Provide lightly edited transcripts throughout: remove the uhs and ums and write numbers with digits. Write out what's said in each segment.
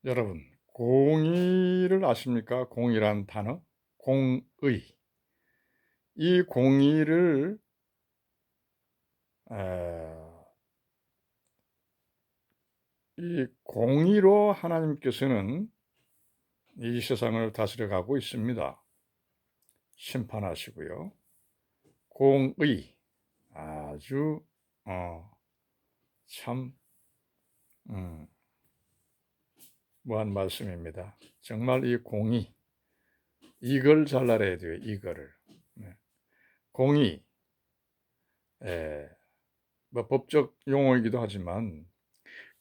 여러분, 공의를 아십니까? 공의란 단어? 공의. 이 공의를 에, 이 공의로 하나님께서는 이 세상을 다스려 가고 있습니다. 심판하시고요. 공의. 아주 참 음, 무한 말씀입니다. 정말 이 공의, 이걸 잘 알아야 돼요. 이거를. 네. 공의, 에, 뭐 법적 용어이기도 하지만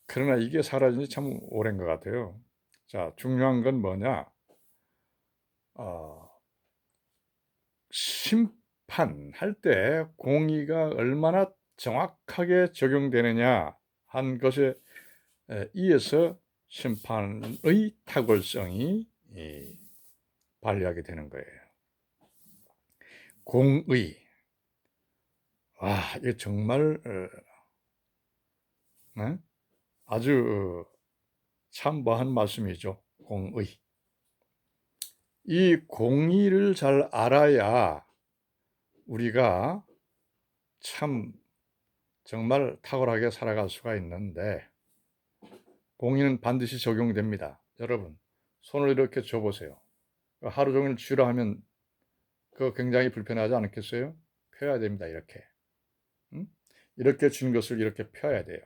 그러나 이게 사라진 지 참 오랜 것 같아요. 자, 중요한 건 뭐냐? 어 심판할 때 공의가 얼마나 정확하게 적용되느냐 한 것에 의해서 심판의 탁월성이 발휘하게 되는 거예요. 공의. 와, 이게 정말 네? 아주 참모한 말씀이죠. 공의. 이 공의를 잘 알아야 우리가 참 정말 탁월하게 살아갈 수가 있는데 공의는 반드시 적용됩니다. 여러분, 손을 이렇게 줘 보세요. 하루 종일 쥐라 하면 그거 굉장히 불편하지 않겠어요? 펴야 됩니다. 이렇게. 음? 이렇게 쥔 것을 이렇게 펴야 돼요.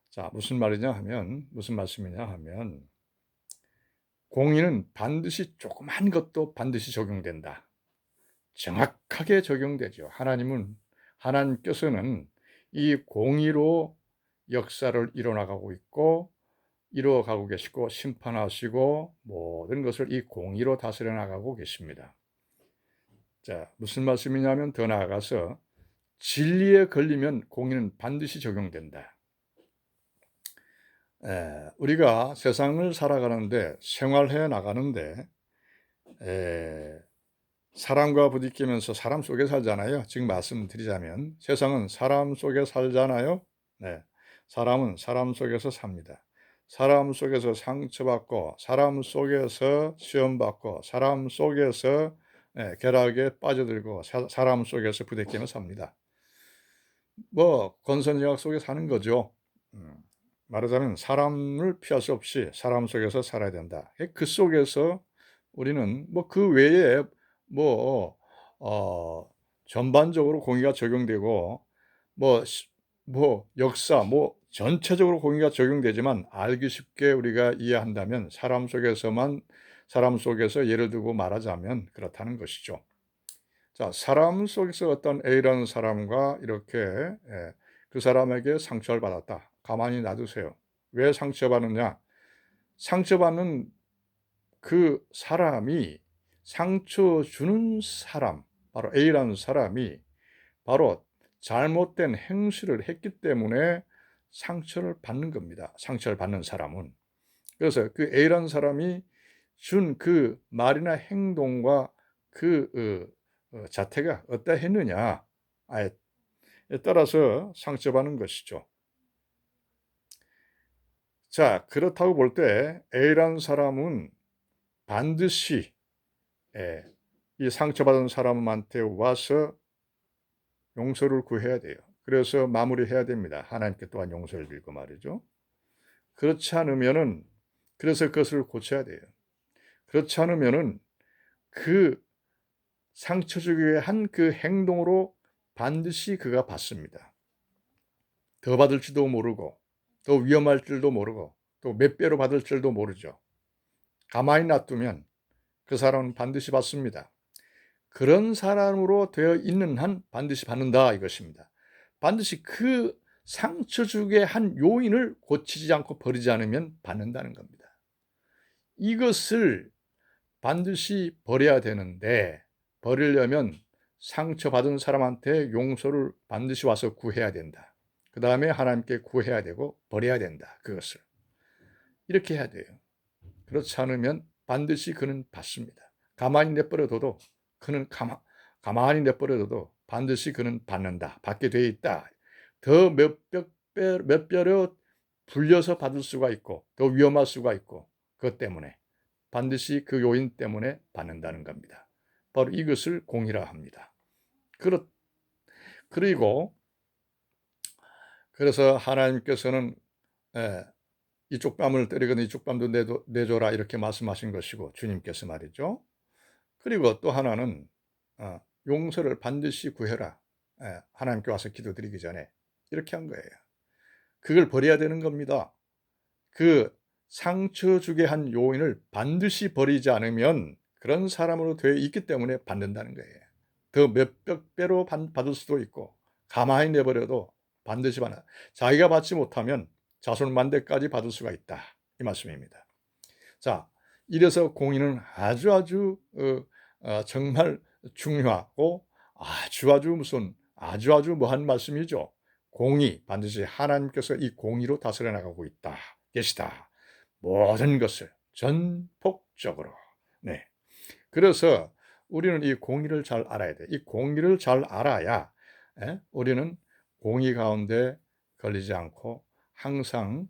자, 무슨 말씀이냐 하면 공의는 반드시 조그만 것도 반드시 적용된다. 정확하게 적용되죠. 하나님께서는 이 공의로 역사를 이뤄나가고 있고 이루어가고 계시고 심판하시고 모든 것을 이 공의로 다스려 나가고 계십니다. 자, 무슨 말씀이냐면 더 나아가서 진리에 걸리면 공의는 반드시 적용된다. 우리가 세상을 살아가는데 생활해 나가는데 사람과 부딪히면서 사람 속에 살잖아요. 지금 말씀드리자면 세상은 사람 속에 살잖아요. 네, 사람은 사람 속에서 삽니다. 사람 속에서 상처받고 사람 속에서 시험받고 사람 속에서 궤락에 빠져들고 사람 속에서 부대끼며 삽니다. 뭐 권선징악 속에 사는 거죠. 음, 말하자면 사람을 피할 수 없이 사람 속에서 살아야 된다. 그 속에서 우리는 뭐 그 외에 뭐 전반적으로 공의가 적용되고 뭐 역사 뭐 전체적으로 공의가 적용되지만 알기 쉽게 우리가 이해한다면 사람 속에서 예를 들고 말하자면 그렇다는 것이죠. 자, 사람 속에서 어떤 A라는 사람과 이렇게 그 사람에게 상처를 받았다. 가만히 놔두세요. 왜 상처받느냐? 상처받는 그 사람이 상처 주는 사람, 바로 A라는 사람이 바로 잘못된 행실을 했기 때문에 상처를 받는 겁니다. 상처를 받는 사람은. 그래서 그 A라는 사람이 준 그 말이나 행동과 그 자태가 어떠했느냐에 따라서 상처받는 것이죠. 자, 그렇다고 볼 때 A라는 사람은 반드시 이 상처받은 사람한테 와서 용서를 구해야 돼요. 그래서 마무리해야 됩니다. 하나님께 또한 용서를 빌고 말이죠. 그렇지 않으면은 그래서 그것을 고쳐야 돼요. 그렇지 않으면은 그 상처 주기 한 그 행동으로 반드시 그가 받습니다. 더 받을지도 모르고 더 위험할 줄도 모르고 또 몇 배로 받을 줄도 모르죠. 가만히 놔두면 그 사람은 반드시 받습니다. 그런 사람으로 되어 있는 한 반드시 받는다 이것입니다. 반드시 그 상처 주게 한 요인을 고치지 않고 버리지 않으면 받는다는 겁니다. 이것을 반드시 버려야 되는데 버리려면 상처받은 사람한테 용서를 반드시 와서 구해야 된다. 그 다음에 하나님께 구해야 되고 버려야 된다. 그것을. 이렇게 해야 돼요. 그렇지 않으면 반드시 그는 받습니다. 가만히 내버려둬도 그는 가만히 내버려둬도 반드시 그는 받는다. 받게 돼 있다. 더 몇 배로 불려서 받을 수가 있고 더 위험할 수가 있고 그것 때문에 반드시 그 요인 때문에 받는다는 겁니다. 바로 이것을 공의라 합니다. 그리고 그래서 하나님께서는 이쪽 뺨을 때리거든 이쪽 뺨도 내줘라 이렇게 말씀하신 것이고 주님께서 말이죠. 그리고 또 하나는 용서를 반드시 구해라. 하나님께 와서 기도드리기 전에 이렇게 한 거예요. 그걸 버려야 되는 겁니다. 그 상처 주게 한 요인을 반드시 버리지 않으면 그런 사람으로 되어 있기 때문에 받는다는 거예요. 더 몇백 배로 받을 수도 있고 가만히 내버려도 반드시 받아. 자기가 받지 못하면 자손만대까지 받을 수가 있다. 이 말씀입니다. 자, 이래서 공의는 아주 정말 중요하고 아주 뭐한 말씀이죠. 공의, 반드시 하나님께서 이 공의로 다스려 나가고 계시다. 모든 것을 전폭적으로. 네. 그래서 우리는 이 공의를 잘 알아야 돼. 이 공의를 잘 알아야 우리는 공의 가운데 걸리지 않고 항상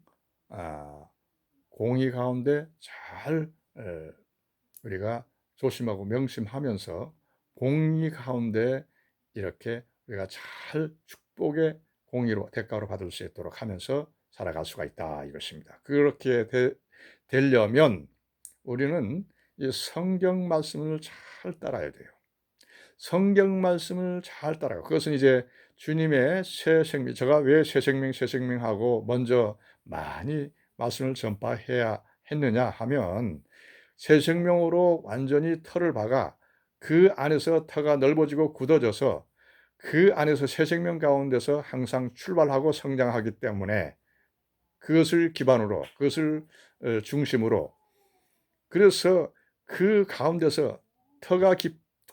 공의 가운데 잘 우리가 조심하고 명심하면서 공의 가운데 이렇게 우리가 잘 축복의 공의로 대가로 받을 수 있도록 하면서 살아갈 수가 있다 이것입니다. 그렇게 되려면 우리는 이 성경 말씀을 잘 따라야 돼요. 성경 말씀을 잘 따라요. 그것은 이제 주님의 새 생명, 제가 왜 새 생명하고 먼저 많이 말씀을 전파해야 했느냐 하면 새 생명으로 완전히 터를 박아 그 안에서 터가 넓어지고 굳어져서 그 안에서 새 생명 가운데서 항상 출발하고 성장하기 때문에 그것을 기반으로 그것을 중심으로 그래서 그 가운데서 터가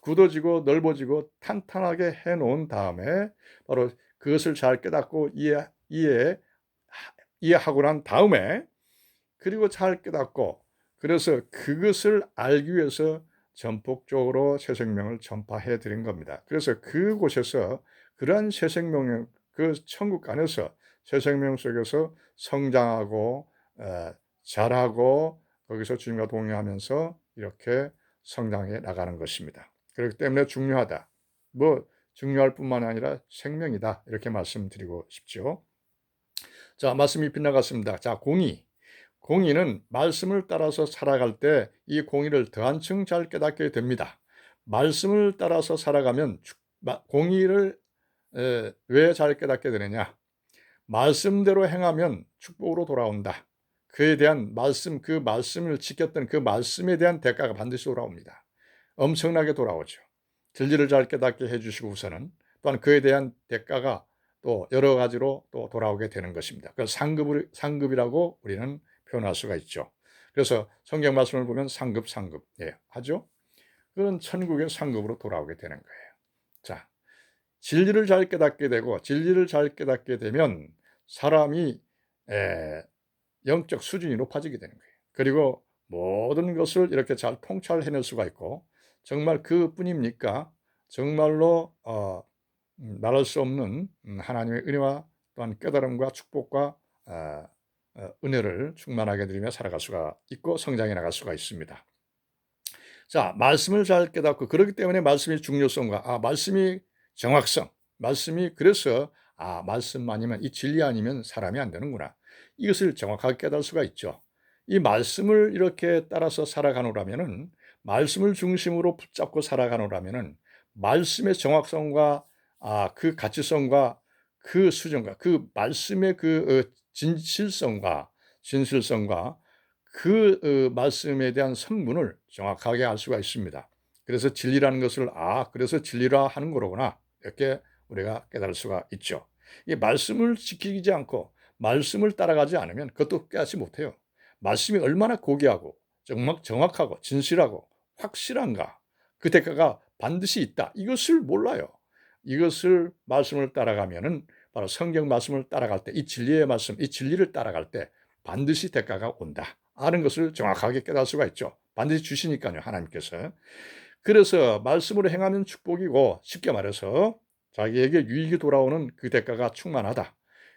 굳어지고 넓어지고 탄탄하게 해놓은 다음에 바로 그것을 잘 깨닫고 이해하고 난 다음에 그리고 잘 깨닫고 그래서 그것을 알기 위해서 전폭적으로 새 생명을 전파해 드린 겁니다. 그래서 그곳에서 그러한 새 생명의 그 천국 안에서 새 생명 속에서 성장하고 자라고 거기서 주님과 동행하면서 이렇게 성장해 나가는 것입니다. 그렇기 때문에 중요하다. 중요할 뿐만 아니라 생명이다. 이렇게 말씀드리고 싶죠. 자, 말씀이 빗나갔습니다. 자, 공의는 말씀을 따라서 살아갈 때 이 공의를 더 한층 잘 깨닫게 됩니다. 말씀을 따라서 살아가면 공의를 왜 잘 깨닫게 되느냐? 말씀대로 행하면 축복으로 돌아온다. 그에 대한 그 말씀을 지켰던 그 말씀에 대한 대가가 반드시 돌아옵니다. 엄청나게 돌아오죠. 진리를 잘 깨닫게 해주시고 우선은 또한 그에 대한 대가가 또 여러 가지로 또 돌아오게 되는 것입니다. 그 상급이라고 우리는 표현할 수가 있죠. 그래서 성경 말씀을 보면 상급 하죠. 그런 천국의 상급으로 돌아오게 되는 거예요. 자, 진리를 잘 깨닫게 되고 진리를 잘 깨닫게 되면 사람이 영적 수준이 높아지게 되는 거예요. 그리고 모든 것을 이렇게 잘 통찰해낼 수가 있고 정말 그뿐입니까? 정말로 말할 수 없는 하나님의 은혜와 또한 깨달음과 축복과 은혜를 충만하게 드리며 살아갈 수가 있고 성장해 나갈 수가 있습니다. 자, 말씀을 잘 깨닫고 그렇기 때문에 말씀의 중요성과 말씀이 정확성, 말씀이 그래서 말씀 아니면 이 진리 아니면 사람이 안 되는구나. 이것을 정확하게 깨달을 수가 있죠. 이 말씀을 이렇게 따라서 살아가노라면은 말씀을 중심으로 붙잡고 살아가노라면은 말씀의 정확성과 그 가치성과 그 수준과 그 말씀의 그 진실성과 그 말씀에 대한 선문을 정확하게 알 수가 있습니다. 그래서 진리라는 것을 그래서 진리라 하는 거로구나 이렇게 우리가 깨달을 수가 있죠. 이 말씀을 지키지 않고 말씀을 따라가지 않으면 그것도 깨닫지 못해요. 말씀이 얼마나 고귀하고 정확하고 진실하고 확실한가 그 대가가 반드시 있다. 이것을 몰라요. 이것을 말씀을 따라가면은 바로 성경 말씀을 따라갈 때 이 진리의 말씀, 이 진리를 따라갈 때 반드시 대가가 온다. 아는 것을 정확하게 깨달을 수가 있죠. 반드시 주시니까요, 하나님께서. 그래서 말씀으로 행하면 축복이고 쉽게 말해서 자기에게 유익이 돌아오는 그 대가가 충만하다.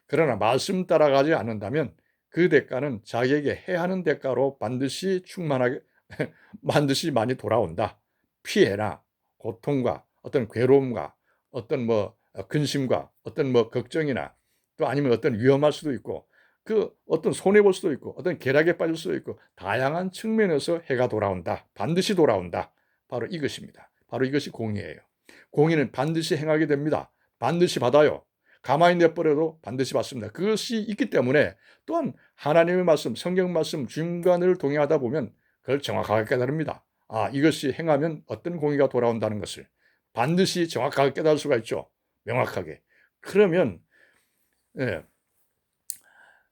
그러나 말씀 따라가지 않는다면 그 대가는 자기에게 해야 하는 대가로 반드시 충만하게 반드시 많이 돌아온다. 피해나 고통과 어떤 괴로움과 어떤 근심과 어떤 걱정이나 또 아니면 어떤 위험할 수도 있고 그 어떤 손해 볼 수도 있고 어떤 계략에 빠질 수도 있고 다양한 측면에서 해가 돌아온다. 반드시 돌아온다. 바로 이것입니다. 바로 이것이 공의예요. 공의는 반드시 행하게 됩니다. 반드시 받아요. 가만히 내버려도 반드시 받습니다. 그것이 있기 때문에 또한 하나님의 말씀, 성경 말씀, 주님과 늘 동행하다 보면 그걸 정확하게 깨달습니다. 이것이 행하면 어떤 공의가 돌아온다는 것을 반드시 정확하게 깨달을 수가 있죠. 명확하게. 그러면 예,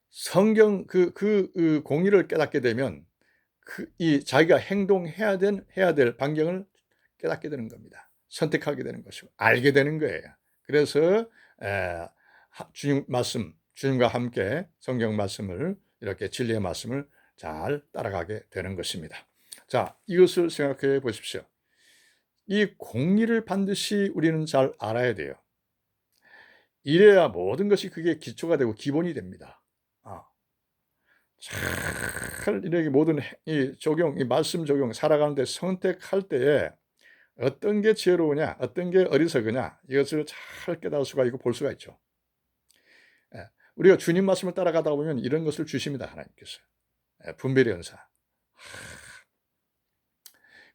성경 그 공의를 깨닫게 되면 이 자기가 해야 될 반경을 깨닫게 되는 겁니다. 선택하게 되는 것이고 알게 되는 거예요. 그래서 주님 말씀, 주님과 함께 성경 말씀을 이렇게 진리의 말씀을 잘 따라가게 되는 것입니다. 자, 이것을 생각해 보십시오. 이 공의를 반드시 우리는 잘 알아야 돼요. 이래야 모든 것이 그게 기초가 되고 기본이 됩니다. 잘 이렇게 모든 이 말씀 적용, 살아가는데 선택할 때에 어떤 게 지혜로우냐, 어떤 게 어리석으냐, 이것을 잘 깨달을 수가 있고 볼 수가 있죠. 우리가 주님 말씀을 따라가다 보면 이런 것을 주십니다, 하나님께서. 분별의 은사.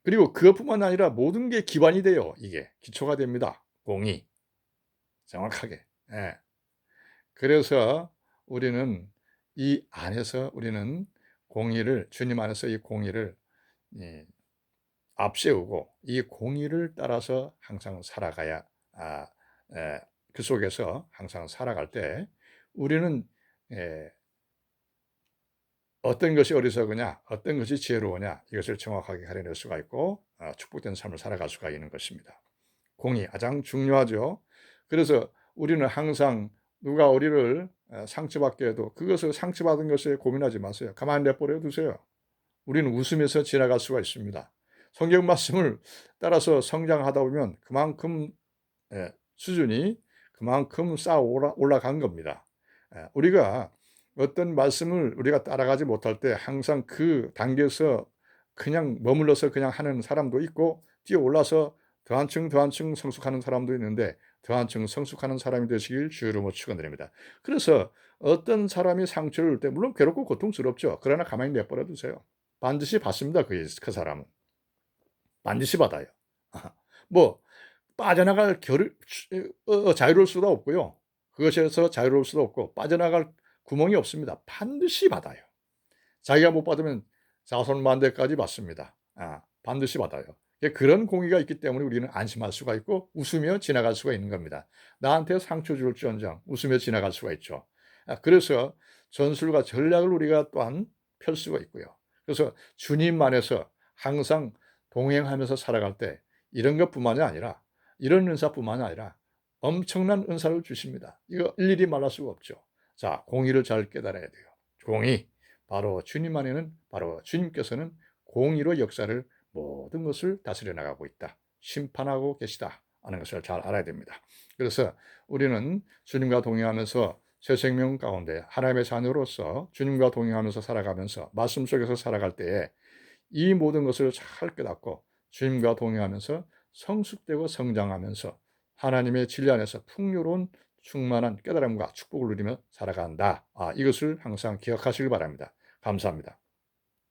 그리고 그것뿐만 아니라 모든 게 기반이 돼요. 이게 기초가 됩니다. 공의. 정확하게. 그래서 우리는 이 안에서 우리는 공의를 주님 안에서 이 공의를 앞세우고 이 공의를 따라서 항상 살아가야 그 속에서 항상 살아갈 때 우리는 어떤 것이 어리석으냐, 어떤 것이 지혜로우냐 이것을 정확하게 가려낼 수가 있고 축복된 삶을 살아갈 수가 있는 것입니다. 공의 가장 중요하죠. 그래서 우리는 항상 누가 우리를 상처받게 해도 그것을 상처받은 것에 고민하지 마세요. 가만히 내버려 두세요. 우리는 웃으면서 지나갈 수가 있습니다. 성경 말씀을 따라서 성장하다 보면 그만큼 수준이 그만큼 쌓아 올라간 겁니다. 우리가 어떤 말씀을 우리가 따라가지 못할 때 항상 그 단계에서 그냥 머물러서 그냥 하는 사람도 있고 뛰어올라서 더 한층 성숙하는 사람도 있는데 더 한층 성숙하는 사람이 되시길 주의 이름으로 축원드립니다. 그래서 어떤 사람이 상처를 줄 때 물론 괴롭고 고통스럽죠. 그러나 가만히 내버려 두세요. 반드시 받습니다. 그 사람은. 반드시 받아요. 뭐 빠져나갈 자유로울 수도 없고요. 그것에서 자유로울 수도 없고 빠져나갈 구멍이 없습니다. 반드시 받아요. 자기가 못 받으면 자손만대까지 받습니다. 반드시 받아요. 그런 공의가 있기 때문에 우리는 안심할 수가 있고 웃으며 지나갈 수가 있는 겁니다. 나한테 상처 줄지언정 웃으며 지나갈 수가 있죠. 그래서 전술과 전략을 우리가 또한 펼 수가 있고요. 그래서 주님 안에서 항상 동행하면서 살아갈 때 이런 것뿐만이 아니라 이런 은사뿐만이 아니라 엄청난 은사를 주십니다. 이거 일일이 말할 수가 없죠. 자, 공의를 잘 깨달아야 돼요. 공의. 바로 주님 안에는 바로 주님께서는 공의로 역사를 모든 것을 다스려 나가고 있다. 심판하고 계시다 하는 것을 잘 알아야 됩니다. 그래서 우리는 주님과 동행하면서 새 생명 가운데 하나님의 자녀로서 주님과 동행하면서 살아가면서 말씀 속에서 살아갈 때에 이 모든 것을 잘 깨닫고 주님과 동행하면서 성숙되고 성장하면서 하나님의 진리 안에서 풍요로운 충만한 깨달음과 축복을 누리며 살아간다. 이것을 항상 기억하시길 바랍니다. 감사합니다.